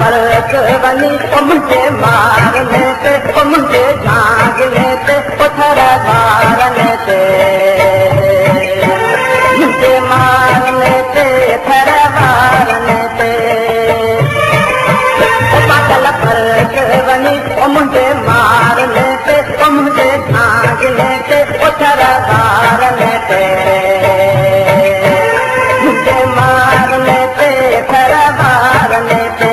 परत वञी मुंहिंजे मारने ते मुंहिंजे झांगने ते पथर ॿारने ते मुंहिंजे मारने ते थर ॿारने ते पागल परत वञी मुंहिंजे मारने ते मुंहिंजे झांगने ते पथर ॿारने ते मुंहिंजे मारने ते थर ॿारने ते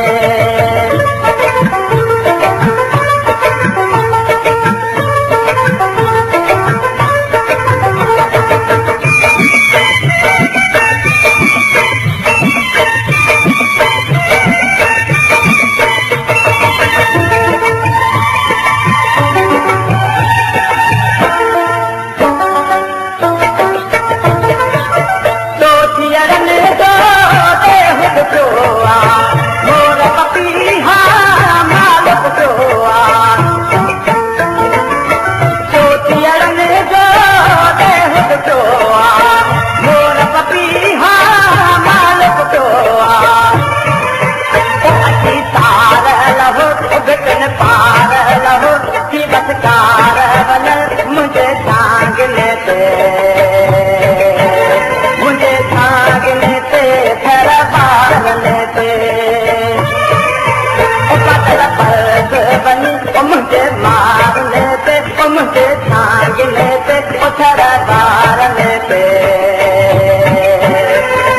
मुंहिंजे झांगने ते मुंहिंजे झांगने ते थर ॿारने ते पागल परत वञी मुंहिंजे मारने ते मुंहिंजे झांगने ते थर ॿारने ते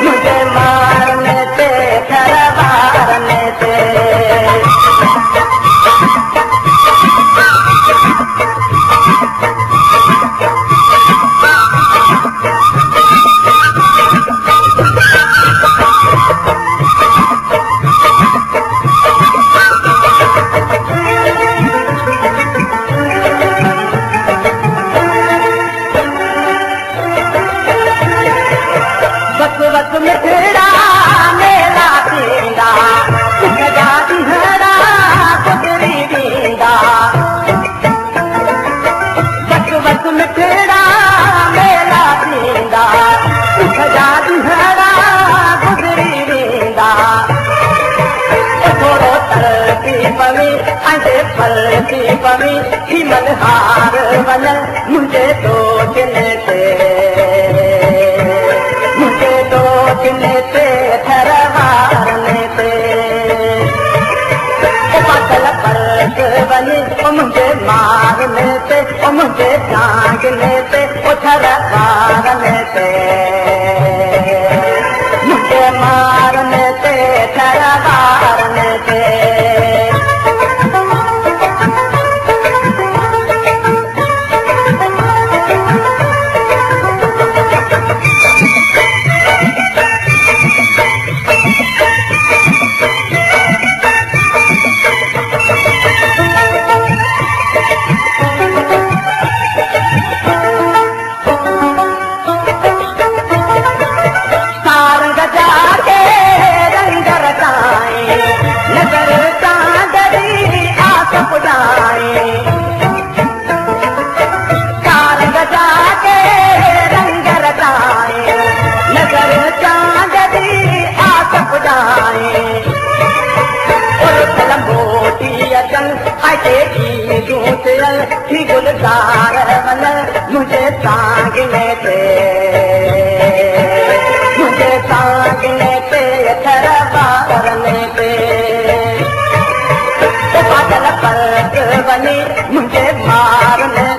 मुंहिंजे मारने ते थर ॿारने ते वक़्त मिठड़ा मेला थींदा सुख जा ॾींहड़ा गुज़री ॾींदा वक़्त मिठड़ा मेला थींदा सुख जा ॾींहड़ा गुज़री ॾींदा थोरो तरती पवी ऐं फलती पवी थी मनहार वञ मुंहिंजे दोजने ते दोजने ते थर ॿारने ते पागल परत वञी मुंहिंजे मारने ते मुंहिंजे झांगने ते थर ॿारने ते मुंहिंजे मारने ते थर ॿारने ते गुलजार मन मुंहिंजे झांगने ते मुंहिंजे झांगने ते थर ॿारने ते पागल परत वञी मुंहिंजे मारने